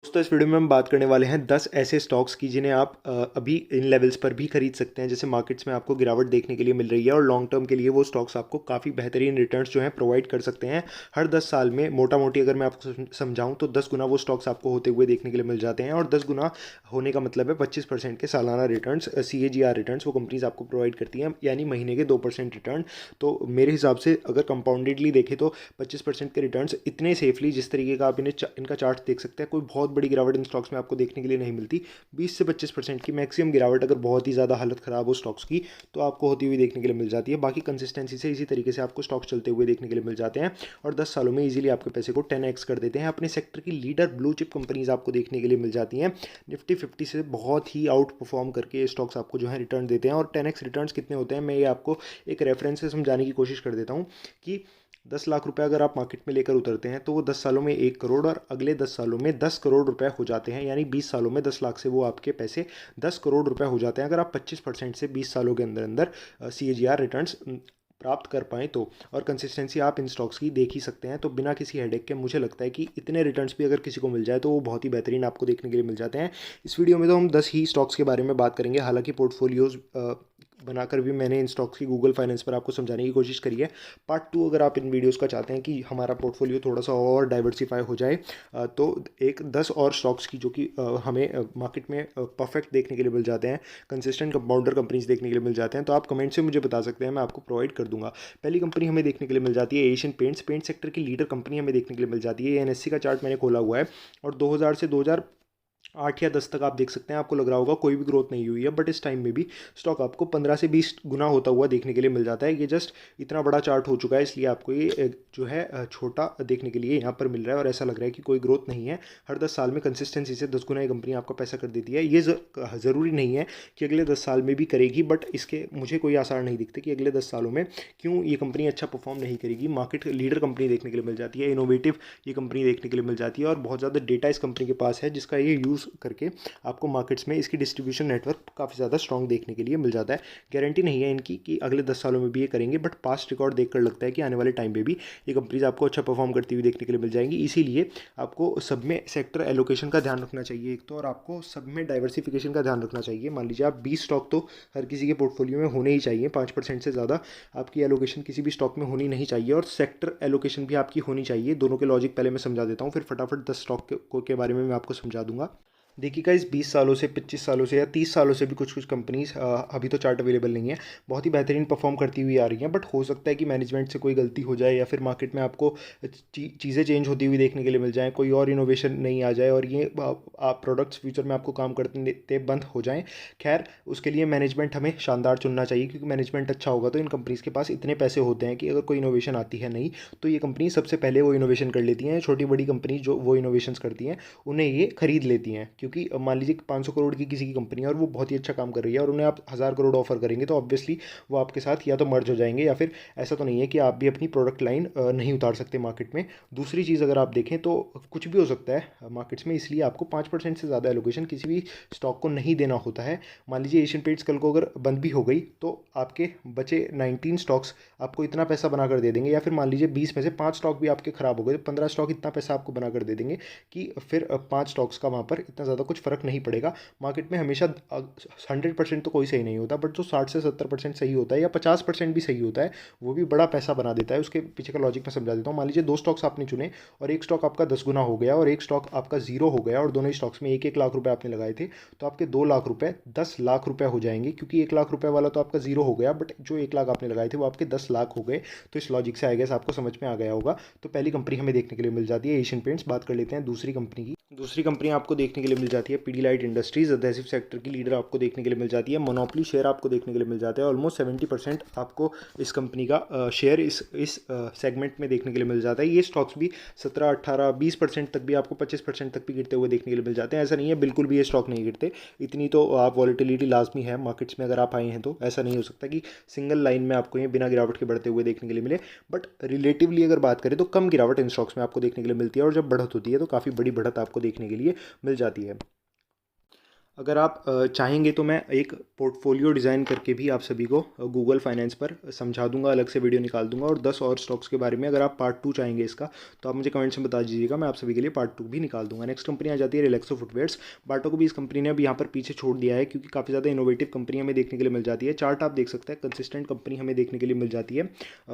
दोस्तों इस वीडियो में हम बात करने वाले हैं 10 ऐसे स्टॉक्स की जिन्हें आप अभी इन लेवल्स पर भी खरीद सकते हैं। जैसे मार्केट्स में आपको गिरावट देखने के लिए मिल रही है और लॉन्ग टर्म के लिए वो स्टॉक्स आपको काफ़ी बेहतरीन रिटर्न्स जो हैं प्रोवाइड कर सकते हैं। हर 10 साल में मोटा मोटी अगर मैं आपको समझाऊं तो 10 गुना वो स्टॉक्स आपको होते हुए देखने के लिए मिल जाते हैं। और 10 गुना होने का मतलब है 25% के सालाना रिटर्न्स, CAGR रिटर्न्स वो कंपनीज आपको प्रोवाइड करती हैं, यानी महीने के 2% रिटर्न। तो मेरे हिसाब से अगर कंपाउंडेडली देखें तो 25% के रिटर्न्स इतने सेफली, जिस तरीके का आप इनका चार्ट देख सकते हैं, कोई बहुत बड़ी गिरावट इन स्टॉक्स में आपको देखने के लिए नहीं मिलती। 20 से 25% की मैक्सिमम गिरावट, अगर बहुत ही ज़्यादा हालत ख़राब हो स्टॉक्स की, तो आपको होती हुई देखने के लिए मिल जाती है। बाकी कंसिस्टेंसी से इसी तरीके से आपको स्टॉक्स चलते हुए देखने के लिए मिल जाते हैं और 10 सालों में इजीली आपके पैसे को 10x कर देते हैं। अपने सेक्टर की लीडर ब्लू चिप कंपनीज आपको देखने के लिए मिल जाती हैं। निफ्टी 50 से बहुत ही आउट परफॉर्म करके ये स्टॉक्स आपको जो है रिटर्न देते हैं। और 10x रिटर्न्स कितने होते हैं, मैं ये आपको एक रेफरेंस से समझाने की कोशिश कर देता हूँ कि 10 लाख रुपए अगर आप मार्केट में लेकर उतरते हैं तो वो 10 सालों में 1 करोड़, और अगले 10 सालों में 10 करोड़ रुपए हो जाते हैं। यानी 20 सालों में 10 लाख से वो आपके पैसे 10 करोड़ रुपए हो जाते हैं, अगर आप 25% से 20 सालों के अंदर अंदर CAGR रिटर्न्स प्राप्त कर पाएँ तो। और कंसिस्टेंसी आप इन स्टॉक्स की देख ही सकते हैं। तो बिना किसी हेडेक के मुझे लगता है कि इतने रिटर्न्स भी अगर किसी को मिल जाए तो वो बहुत ही बेहतरीन आपको देखने के लिए मिल जाते हैं। इस वीडियो में तो हम 10 ही स्टॉक्स के बारे में बात करेंगे, हालांकि पोर्टफोलियोज बनाकर भी मैंने इन स्टॉक्स की गूगल फाइनेंस पर आपको समझाने की कोशिश करी है। पार्ट 2 अगर आप इन वीडियोस का चाहते हैं कि हमारा पोर्टफोलियो थोड़ा सा और डाइवर्सिफाई हो जाए, तो एक 10 और स्टॉक्स की जो कि हमें मार्केट में परफेक्ट देखने के लिए मिल जाते हैं, कंसिस्टेंट कंपाउंडर कंपनीज देखने के लिए मिल जाते हैं, तो आप कमेंट से मुझे बता सकते हैं, मैं आपको प्रोवाइड कर दूंगा। पहली कंपनी हमें देखने के लिए मिल जाती है एशियन पेंट्स। पेंट सेक्टर की लीडर कंपनी हमें देखने के लिए मिल जाती है। ये NSE का चार्ट मैंने खोला हुआ है और 2000 से 2008 या 10 तक आप देख सकते हैं, आपको लग रहा होगा कोई भी ग्रोथ नहीं हुई है, बट इस टाइम में भी स्टॉक आपको 15 से 20 गुना होता हुआ देखने के लिए मिल जाता है। ये जस्ट इतना बड़ा चार्ट हो चुका है, इसलिए आपको ये जो है छोटा देखने के लिए यहाँ पर मिल रहा है और ऐसा लग रहा है कि कोई ग्रोथ नहीं है। हर 10 साल में कंसिस्टेंसी से 10 गुना ये कंपनी आपका पैसा कर देती है। ये ज़रूरी नहीं है कि अगले 10 साल में भी करेगी, बट इसके मुझे कोई आसार नहीं दिखते कि अगले 10 सालों में क्यों ये कंपनी अच्छा परफॉर्म नहीं करेगी। मार्केट लीडर कंपनी देखने के लिए मिल जाती है, इनोवेटिव ये कंपनी देखने के लिए मिल जाती है और बहुत ज़्यादा डेटा इस कंपनी के पास है, जिसका ये यूज़ करके आपको मार्केट्स में इसकी डिस्ट्रीब्यूशन नेटवर्क काफ़ी ज़्यादा स्ट्रॉन्ग देखने के लिए मिल जाता है। गारंटी नहीं है इनकी कि अगले 10 सालों में भी ये करेंगे, बट पास्ट रिकॉर्ड देखकर लगता है कि आने वाले टाइम में भी ये कंपनीज आपको अच्छा परफॉर्म करती हुई देखने के लिए मिल जाएंगी। इसीलिए आपको सब में सेक्टर एलोकेशन का ध्यान रखना चाहिए एक तो, और आपको सब में डाइवर्सिफिकेशन का ध्यान रखना चाहिए। मान लीजिए आप 20 स्टॉक तो हर किसी के पोर्टफोलियो में होने ही चाहिए, 5% से ज़्यादा आपकी एलोकेशन किसी भी स्टॉक में होनी नहीं चाहिए, और सेक्टर एलोकेशन भी आपकी होनी चाहिए। दोनों के लॉजिक पहले मैं समझा देता हूँ, फिर फटाफट 10 स्टॉक के बारे में मैं आपको समझा दूंगा। देखिएगा, इस 20 सालों से, 25 सालों से या 30 सालों से भी कुछ कुछ कंपनीज, अभी तो चार्ट अवेलेबल नहीं है, बहुत ही बेहतरीन परफॉर्म करती हुई आ रही हैं। बट हो सकता है कि मैनेजमेंट से कोई गलती हो जाए या फिर मार्केट में आपको चीज़ें चेंज होती हुई देखने के लिए मिल जाएँ, कोई और इनोवेशन नहीं आ जाए और ये आप प्रोडक्ट्स फ्यूचर में आपको काम करते बंद हो जाएँ। खैर, उसके लिए मैनेजमेंट हमें शानदार चुनना चाहिए, क्योंकि मैनेजमेंट अच्छा होगा तो इन कंपनीज़ के पास इतने पैसे होते हैं कि अगर कोई इनोवेशन आती है नहीं, तो ये कंपनी सबसे पहले वो इनोवेशन कर लेती हैं। छोटी बड़ी कंपनी जो वो इनोवेशंस करती हैं उन्हें ये खरीद लेती हैं, क्योंकि मान लीजिए 500 करोड़ की किसी की कंपनी है और वो बहुत ही अच्छा काम कर रही है और उन्हें आप 1000 करोड़ ऑफर करेंगे, तो ऑब्वियसली वो आपके साथ या तो मर्ज हो जाएंगे, या फिर ऐसा तो नहीं है कि आप भी अपनी प्रोडक्ट लाइन नहीं उतार सकते मार्केट में। दूसरी चीज़ अगर आप देखें तो कुछ भी हो सकता है मार्केट्स में, इसलिए आपको 5% से ज़्यादा एलोकेशन किसी भी स्टॉक को नहीं देना होता है। मान लीजिए एशियन पेंट्स कल को अगर बंद भी हो गई तो आपके बचे 19 स्टॉक्स आपको इतना पैसा बनाकर दे देंगे, या फिर मान लीजिए 20 में से 5 स्टॉक भी आपके खराब हो गए तो 15 स्टॉक इतना पैसा आपको बनाकर दे देंगे कि फिर 5 स्टॉक्स का वहाँ पर इतना ज़्यादा कुछ फ़र्क नहीं पड़ेगा। मार्केट में हमेशा 100% तो कोई सही नहीं होता, बट जो 60 से 70% सही होता है या 50% भी सही होता है, वो भी बड़ा पैसा बना देता है। उसके पीछे का लॉजिक मैं समझा देता हूँ। मान लीजिए 2 स्टॉक्स आपने चुने और एक स्टॉक आपका 10 गुना हो गया और एक स्टॉक आपका 0 हो गया, और दोनों ही स्टॉक्स में 1-1 लाख रुपए आपने लगाए थे, तो आपके 2 लाख रुपए 10 लाख रुपए हो जाएंगे, क्योंकि 1 लाख रुपए वाला तो आपका 0 हो गया, बट जो 1 लाख आपने लगाए थे वो आपके 10 लाख हो गए। तो इस लॉजिक से आई गेस आपको समझ में आ गया होगा। तो पहली कंपनी हमें देखने के लिए मिल जाती है एशियन पेंट्स। बात कर लेते हैं दूसरी कंपनी की। दूसरी कंपनी आपको देखने के लिए मिल जाती है पीडीलाइट इंडस्ट्रीज, अधेसिव सेक्टर की लीडर आपको देखने के लिए मिल जाती है। मोनोपोली शेयर आपको देखने के लिए मिल जाता है, ऑलमोस्ट 70% आपको इस कंपनी का शेयर इस सेगमेंट में देखने के लिए मिल जाता है। ये स्टॉक्स भी 17, 18, 20% तक भी, आपको 25% तक भी गिरते हुए देखने के लिए मिल जाते हैं। ऐसा नहीं है बिल्कुल भी ये स्टॉक नहीं गिरते, इतनी तो आप वॉलेटिलिटी लाजमी है मार्केट्स में, अगर आप आए हैं तो ऐसा नहीं हो सकता कि सिंगल लाइन में आपको ये बिना गिरावट के बढ़ते हुए देखने के लिए मिले। बट रिलेटिवली अगर बात करें तो कम गिरावट इन स्टॉक्स में आपको देखने के लिए मिलती है, और जब बढ़त होती है तो काफ़ी बड़ी बढ़त आपको देखने के लिए मिल जाती है। अगर आप चाहेंगे तो मैं एक पोर्टफोलियो डिज़ाइन करके भी आप सभी को गूगल फाइनेंस पर समझा दूंगा, अलग से वीडियो निकाल दूंगा। और 10 और स्टॉक्स के बारे में अगर आप पार्ट 2 चाहेंगे इसका, तो आप मुझे कमेंट्स में बता दीजिएगा, मैं आप सभी के लिए पार्ट 2 भी निकाल दूंगा। नेक्स्ट कंपनी आ जाती है रिलैक्सो फुटवेयर्स। बाटा को भी इस कंपनी ने अब यहाँ पर पीछे छोड़ दिया है, क्योंकि काफ़ी ज़्यादा इनोवेटिव कंपनी हमें देखने के लिए मिल जाती है। चार्ट आप देख सकते हैं, कंसिस्टेंट कंपनी हमें देखने के लिए मिल जाती है।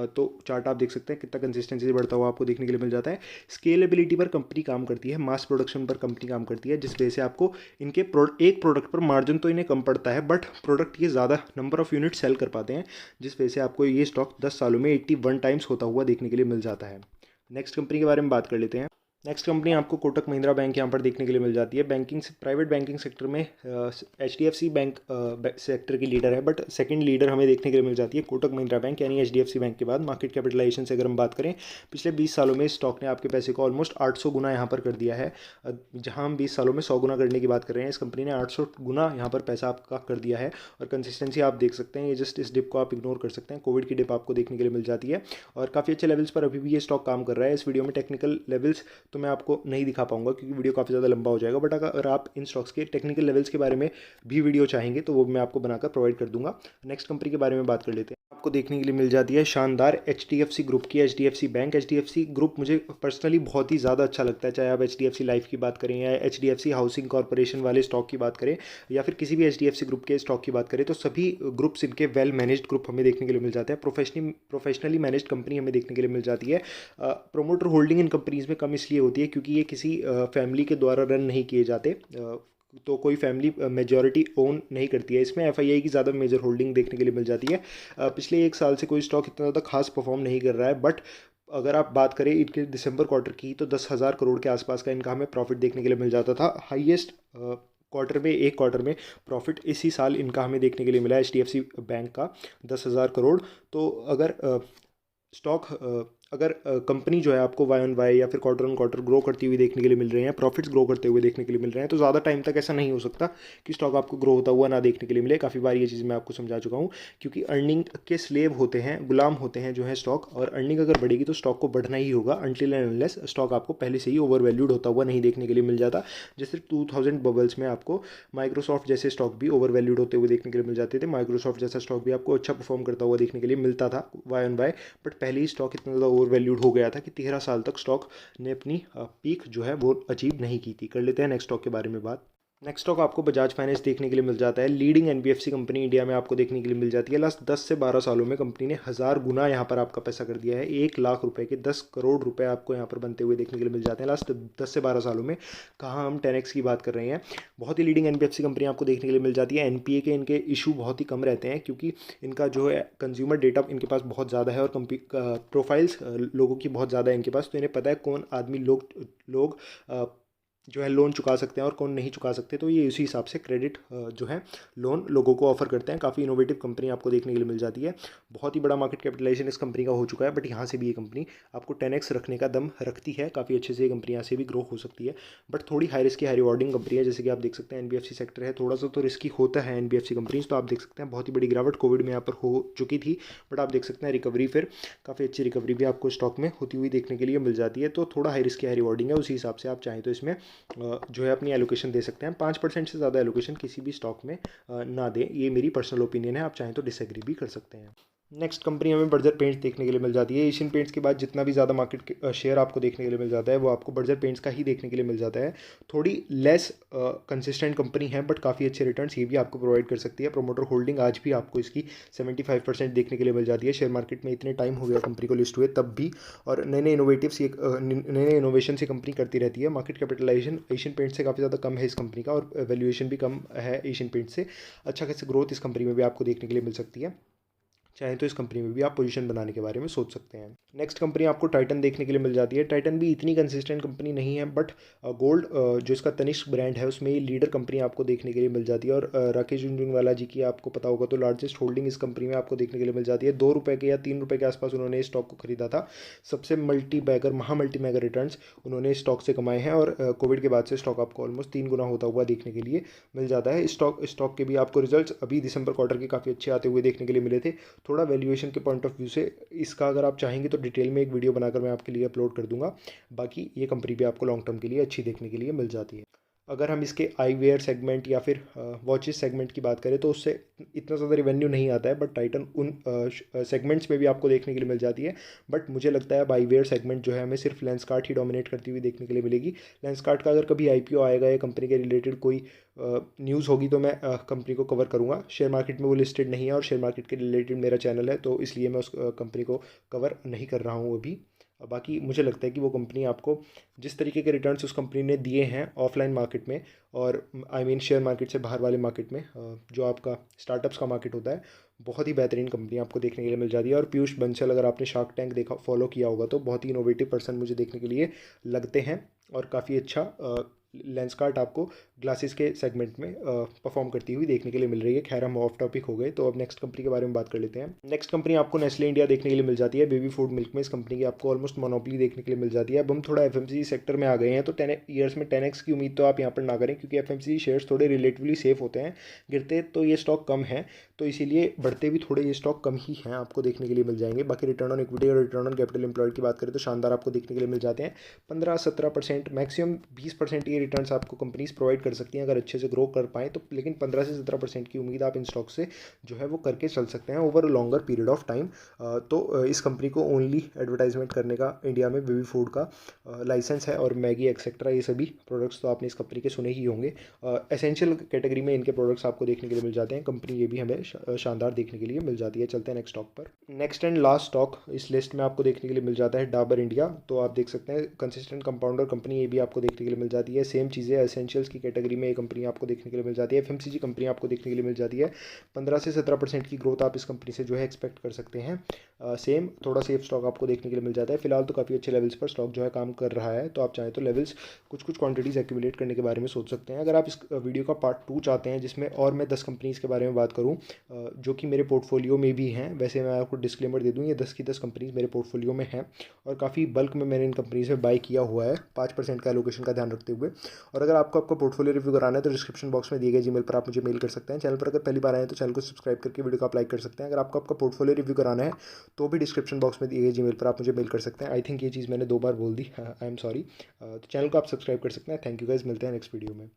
तो चार्ट आप देख सकते हैं कितना कंसिस्टेंसी से बढ़ता हुआ आपको देखने के लिए मिल जाता है। स्केलेबिलिटी पर कंपनी काम करती है, मास प्रोडक्शन पर कंपनी काम करती है, जिस वजह से आपको इनके एक प्रोडक्ट पर मार्जिन तो इन्हें कम पड़ता है, बट प्रोडक्ट ये ज़्यादा नंबर ऑफ यूनिट सेल कर पाते हैं, जिस वजह से आपको ये स्टॉक 10 सालों में 81 टाइम्स होता हुआ देखने के लिए मिल जाता है। नेक्स्ट कंपनी के बारे में बात कर लेते हैं। नेक्स्ट कंपनी आपको कोटक महिंद्रा बैंक यहाँ पर देखने के लिए मिल जाती है। बैंकिंग प्राइवेट बैंकिंग सेक्टर में HDFC बैंक सेक्टर की लीडर है, बट सेकंड लीडर हमें देखने के लिए मिल जाती है कोटक महिंद्रा बैंक, यानी HDFC बैंक के बाद। मार्केट कैपिटलाइजेशन से अगर हम बात करें, पिछले 20 सालों में स्टॉक ने आपके पैसे को ऑलमोस्ट 800 गुना यहाँ पर कर दिया है। जहाँ हम 20 सालों में 100 गुना करने की बात कर रहे हैं, इस कंपनी ने 800 गुना यहाँ पर पैसा आपका कर दिया है। और कंसिस्टेंसी आप देख सकते हैं, ये जस्ट इस डिप को आप इग्नोर कर सकते हैं, कोविड की डिप आपको देखने के लिए मिल जाती है। और काफ़ी अच्छे लेवल्स पर अभी भी ये स्टॉक काम कर रहा है। इस वीडियो में टेक्निकल लेवल्स तो मैं आपको नहीं दिखा पाऊंगा, क्योंकि वीडियो काफ़ी ज़्यादा लंबा हो जाएगा, बट अगर आप इन स्टॉक्स के टेक्निकल लेवल्स के बारे में भी वीडियो चाहेंगे तो वो मैं आपको बनाकर प्रोवाइड कर दूंगा। नेक्स्ट कंपनी के बारे में बात कर लेते हैं। आपको देखने के लिए मिल जाती है शानदार HDFC ग्रुप की HDFC बैंक। HDFC ग्रुप मुझे पर्सनली बहुत ही ज़्यादा अच्छा लगता है, चाहे आप HDFC लाइफ की बात करें या HDFC हाउसिंग कॉर्पोरेशन वाले स्टॉक की बात करें, या फिर किसी भी HDFC ग्रुप के स्टॉक की बात करें, तो सभी ग्रुप्स इनके वेल मैनेज्ड ग्रुप हमें देखने के लिए मिल जाते हैं। प्रोफेशनली मैनेज्ड कंपनी हमें देखने के लिए मिल जाती है। प्रोमोटर होल्डिंग इन कंपनीज में कम इसलिए होती है क्योंकि ये किसी फैमिली के द्वारा रन नहीं किए जाते, तो कोई फैमिली मेजॉरिटी ओन नहीं करती है। इसमें FII की ज़्यादा मेजर होल्डिंग देखने के लिए मिल जाती है। पिछले 1 साल से कोई स्टॉक इतना ज़्यादा खास परफॉर्म नहीं कर रहा है, बट अगर आप बात करें इनके दिसंबर क्वार्टर की, तो 10,000 करोड़ के आसपास का इनका हमें प्रॉफिट देखने के लिए मिल जाता था। हाईएस्ट क्वार्टर में, एक क्वार्टर में प्रॉफिट इसी साल इनका हमें देखने के लिए मिला है, HDFC बैंक का 10,000 करोड़। तो अगर स्टॉक अगर कंपनी जो है आपको Y-on-Y या फिर क्वार्टर ऑन क्वार्टर ग्रो करती हुई देखने के लिए मिल रहे हैं, प्रॉफिट्स ग्रो करते हुए देखने के लिए मिल रहे हैं, तो ज़्यादा टाइम तक ऐसा नहीं हो सकता कि स्टॉक आपको ग्रो होता हुआ ना देखने के लिए मिले। काफ़ी बार ये चीज़ मैं आपको समझा चुका हूँ, क्योंकि अर्निंग के स्लेव होते हैं, गुलाम होते हैं जो है स्टॉक, और अर्निंग अगर बढ़ेगी तो स्टॉक को बढ़ना ही होगा, अनटिल एंड अनलेस स्टॉक आपको पहले से ही ओवर वैल्यूड होता हुआ नहीं देखने के लिए मिल जाता। जैसे 2000 बबल्स में आपको माइक्रोसॉफ्ट जैसे स्टॉक भी ओवर वैल्यूड होते हुए देखने के लिए मिल जाते थे। माइक्रोसॉफ्ट जैसा स्टॉक भी आपको अच्छा परफॉर्म करता हुआ देखने के लिए मिलता था Y-on-Y, बट पहले ही स्टॉक इतना ज़्यादा ओवर वैल्यूड हो गया था कि 13 साल तक स्टॉक ने अपनी पीक जो है वो अचीव नहीं की थी। कर लेते हैं नेक्स्ट स्टॉक के बारे में बात। नेक्स्ट स्टॉक आपको बजाज फाइनेंस देखने के लिए मिल जाता है। लीडिंग NBFC कंपनी इंडिया में आपको देखने के लिए मिल जाती है। लास्ट 10 से 12 सालों में कंपनी ने 1000 गुना यहाँ पर आपका पैसा कर दिया है। 1 लाख रुपए के 10 करोड़ रुपए आपको यहाँ पर बनते हुए देखने के लिए मिल जाते हैं लास्ट 10 से 12 सालों में। कहाँ हम 10x की बात कर रहे हैं। बहुत ही लीडिंग NBFC कंपनी आपको देखने के लिए मिल जाती है। NPA के इनके इशू बहुत ही कम रहते हैं, क्योंकि इनका जो है कंज्यूमर डेटा इनके पास बहुत ज़्यादा है, और प्रोफाइल्स लोगों की बहुत ज़्यादा है इनके पास, तो इन्हें पता है कौन आदमी लोग जो है लोन चुका सकते हैं और कौन नहीं चुका सकते, तो ये उसी हिसाब से क्रेडिट जो है लोन लोगों को ऑफर करते हैं। काफ़ी इनोवेटिव कंपनी आपको देखने के लिए मिल जाती है। बहुत ही बड़ा मार्केट कैपिटलाइजेशन इस कंपनी का हो चुका है, बट यहाँ से भी ये कंपनी आपको 10x रखने का दम रखती है। काफ़ी अच्छे से ये कंपनी यहाँ से भी ग्रो हो सकती है, बट थोड़ी high risk high rewarding company है। जैसे कि आप देख सकते हैं NBFC सेक्टर है, थोड़ा सा तो रिस्की होता है NBFC कंपनीज। तो आप देख सकते हैं बहुत ही बड़ी गिरावट कोविड में यहाँ पर हो चुकी थी, बट आप देख सकते हैं रिकवरी, फिर काफ़ी अच्छी रिकवरी भी आपको स्टॉक में होती हुई देखने के लिए मिल जाती है। तो थोड़ा हाई रिस्क हाई रिवॉर्डिंग है, उसी हिसाब से आप चाहें तो इसमें जो है अपनी एलोकेशन दे सकते हैं। 5% से ज़्यादा एलोकेशन किसी भी स्टॉक में ना दें, ये मेरी पर्सनल ओपिनियन है। आप चाहें तो डिसएग्री भी कर सकते हैं। नेक्स्ट कंपनी हमें बर्जर पेंट्स देखने के लिए मिल जाती है। एशियन पेंट्स के बाद जितना भी ज़्यादा मार्केट शेयर आपको देखने के लिए मिल जाता है, वो आपको बर्जर पेंट्स का ही देखने के लिए मिल जाता है। थोड़ी लेस कंसिस्टेंट कंपनी है, बट काफ़ी अच्छे रिटर्न्स ये भी आपको प्रोवाइड कर सकती है। प्रोमोटर होल्डिंग आज भी आपको इसकी 75% देखने के लिए मिल जाती है। शेयर मार्केट में इतने टाइम हो गया कंपनी को लिस्ट हुए तब भी, और नए नए इनोवेशन से कंपनी करती रहती है। मार्केट कैपिटलाइजेशन एशियन पेंट से काफ़ी ज़्यादा कम है इस कंपनी का, और वैल्यूएशन भी कम है एशियन पेंट से। अच्छा खासी ग्रोथ इस कंपनी में भी आपको देखने के लिए मिल सकती है। चाहे तो इस कंपनी में भी आप पोजीशन बनाने के बारे में सोच सकते हैं। नेक्स्ट कंपनी आपको टाइटन देखने के लिए मिल जाती है। टाइटन भी इतनी कंसिस्टेंट कंपनी नहीं है, बट गोल्ड जो इसका तनिष्क ब्रांड है उसमें ये लीडर कंपनी आपको देखने के लिए मिल जाती है। और राकेश झुनझुनवाला जी की आपको पता होगा तो लार्जेस्ट होल्डिंग इस कंपनी में आपको देखने के लिए मिल जाती है। 2 रुपये के या 3 रुपये के आसपास उन्होंने स्टॉक को खरीदा था। सबसे मल्टी मैगर रिटर्न उन्होंने स्टॉक से कमाए हैं, और कोविड के बाद से स्टॉक आपको ऑलमोस्ट 3 गुना होता हुआ देखने के लिए मिल जाता है। स्टॉक के भी आपको रिजल्ट अभी दिसंबर क्वार्टर के काफ़ी अच्छे आते हुए देखने के लिए मिले थे। थोड़ा वैल्यूएशन के पॉइंट ऑफ व्यू से इसका अगर आप चाहेंगे तो डिटेल में एक वीडियो बनाकर मैं आपके लिए अपलोड कर दूंगा। बाकी ये कंपनी भी आपको लॉन्ग टर्म के लिए अच्छी देखने के लिए मिल जाती है। अगर हम इसके आईवेयर सेगमेंट या फिर वॉचेस सेगमेंट की बात करें तो उससे इतना ज़्यादा रेवेन्यू नहीं आता है, बट टाइटन उन सेगमेंट्स में भी आपको देखने के लिए मिल जाती है। बट मुझे लगता है अब आईवेयर सेगमेंट जो है हमें सिर्फ लेंसकार्ट ही डोमिनेट करती हुई देखने के लिए मिलेगी। लेंसकार्ट का अगर कभी आईपीओ आएगा या कंपनी के रिलेटेड कोई न्यूज़ होगी तो मैं कंपनी को कवर करूँगा। शेयर मार्केट में वो लिस्टेड नहीं है और शेयर मार्केट के रिलेटेड मेरा चैनल है, तो इसलिए मैं उस कंपनी को कवर नहीं कर रहा हूँ अभी। बाकी मुझे लगता है कि वो कंपनी आपको जिस तरीके के रिटर्न्स उस कंपनी ने दिए हैं ऑफलाइन मार्केट में और आई मीन शेयर मार्केट से बाहर वाले मार्केट में, जो आपका स्टार्टअप्स का मार्केट होता है, बहुत ही बेहतरीन कंपनी आपको देखने के लिए मिल जाती है। और पीयूष बंसल, अगर आपने शार्क टैंक देखा फॉलो किया होगा, तो बहुत ही इनोवेटिव पर्सन मुझे देखने के लिए लगते हैं और काफ़ी अच्छा लेंसकार्ट आपको ग्लासेस के सेगमेंट में परफॉर्म करती हुई देखने के लिए मिल रही है। खैर हम ऑफ टॉपिक हो गए, तो अब नेक्स्ट कंपनी के बारे में बात कर लेते हैं। नेक्स्ट कंपनी आपको नेस्ले इंडिया देखने के लिए मिल जाती है। बेबी फूड मिल्क में इस कंपनी की आपको ऑलमोस्ट मोनोपोली देखने के लिए मिल जाती है। अब हम थोड़ा एफएमसीजी सेक्टर में आ गए हैं, तो 10 ईयर्स में 10x की उम्मीद तो आप यहाँ पर ना करें, क्योंकि एफएमसीजी शेयर्स थोड़े रिलेटिवली सेफ होते हैं। गिरते तो ये स्टॉक कम है, तो इसीलिए बढ़ते भी थोड़े ये स्टॉक कम ही हैं, आपको देखने के लिए मिल जाएंगे। बाकी रिटर्न ऑन इक्विटी और रिटर्न ऑन कैपिटल एम्प्लॉयड की बात करें तो शानदार आपको देखने के लिए मिल जाते हैं। 15-17%, मैक्सिमम 20% ये रिटर्न्स आपको कंपनीज प्रोवाइड कर सकती हैं अगर अच्छे से ग्रो कर पाएँ तो। लेकिन 15 से 17% की उम्मीद आप इन स्टॉक से जो है वो करके चल सकते हैं over longer period of time. तो इस कंपनी को ओनली एडवर्टाइजमेंट करने का इंडिया में बेबी फूड का लाइसेंस है, और मैगी एक्सेट्रा ये सभी प्रोडक्ट्स तो आपने इस कंपनी के सुने ही होंगे। एसेंशियल कैटेगरी में इनके प्रोडक्ट्स आपको देखने के लिए मिल जाते हैं। कंपनी ये भी हमें शानदार देखने के लिए मिल जाती है। चलते हैं नेक्स्ट स्टॉक पर। नेक्स्ट एंड लास्ट स्टॉक इस लिस्ट में आपको देखने के लिए मिल जाता है डाबर इंडिया। तो आप देख सकते हैं कंसिस्टेंट कंपाउंडर कंपनी, ये भी आपको देखने के लिए मिल जाती है। सेम चीज़ें एसेंशियल्स की कैटेगरी में ये कंपनी आपको देखने के लिए मिल जाती है। एफएमसीजी कंपनी आपको देखने के लिए मिल जाती है। 15 से 17% की ग्रोथ आप इस कंपनी से जो है एक्सपेक्ट कर सकते हैं। सेम थोड़ा सेफ स्टॉक आपको देखने के लिए मिल जाता है। फिलहाल तो काफ़ी अच्छे लेवल्स पर स्टॉक जो है काम कर रहा है, तो आप चाहें तो लेवल्स कुछ कुछ क्वांटिटीज़ एक्यूमुलेट करने के बारे में सोच सकते हैं। अगर आप इस वीडियो का पार्ट 2 चाहते हैं जिसमें और मैं 10 कंपनीज़ के बारे में बात करूँ जो कि मेरे पोर्टफोलियो में भी हैं, वैसे मैं आपको डिस्क्लेमर दे दूँ, ये 10 की 10 कंपनीज़ मेरे पोर्टफोलियो में हैं और काफ़ी बल्क में मैंने इन कंपनीज़ में बाई किया हुआ है 5% का एलोकेशन का ध्यान रखते हुए। और अगर आपको आपका पोर्टफोलियो रिव्यू कराना है तो डिस्क्रिप्शन बॉक्स में दिए गए जीमेल पर आप मुझे मेल कर सकते हैं। चैनल पर अगर पहली बार आए हैं तो चैनल को सब्सक्राइब करके वीडियो को आप लाइक कर सकते हैं। अगर आपको आपका पोर्टफोलियो रिव्यू कराना है तो भी डिस्क्रिप्शन बॉक्स में दिए गए जीमेल पर आप मुझे मेल कर सकते हैं। आई थिंक ये चीज़ मैंने 2 बार बोल दी, आई एम सॉरी। तो चैनल को आप सब्सक्राइब कर सकते हैं। थैंक यू गाइस, मिलते हैं नेक्स्ट वीडियो में।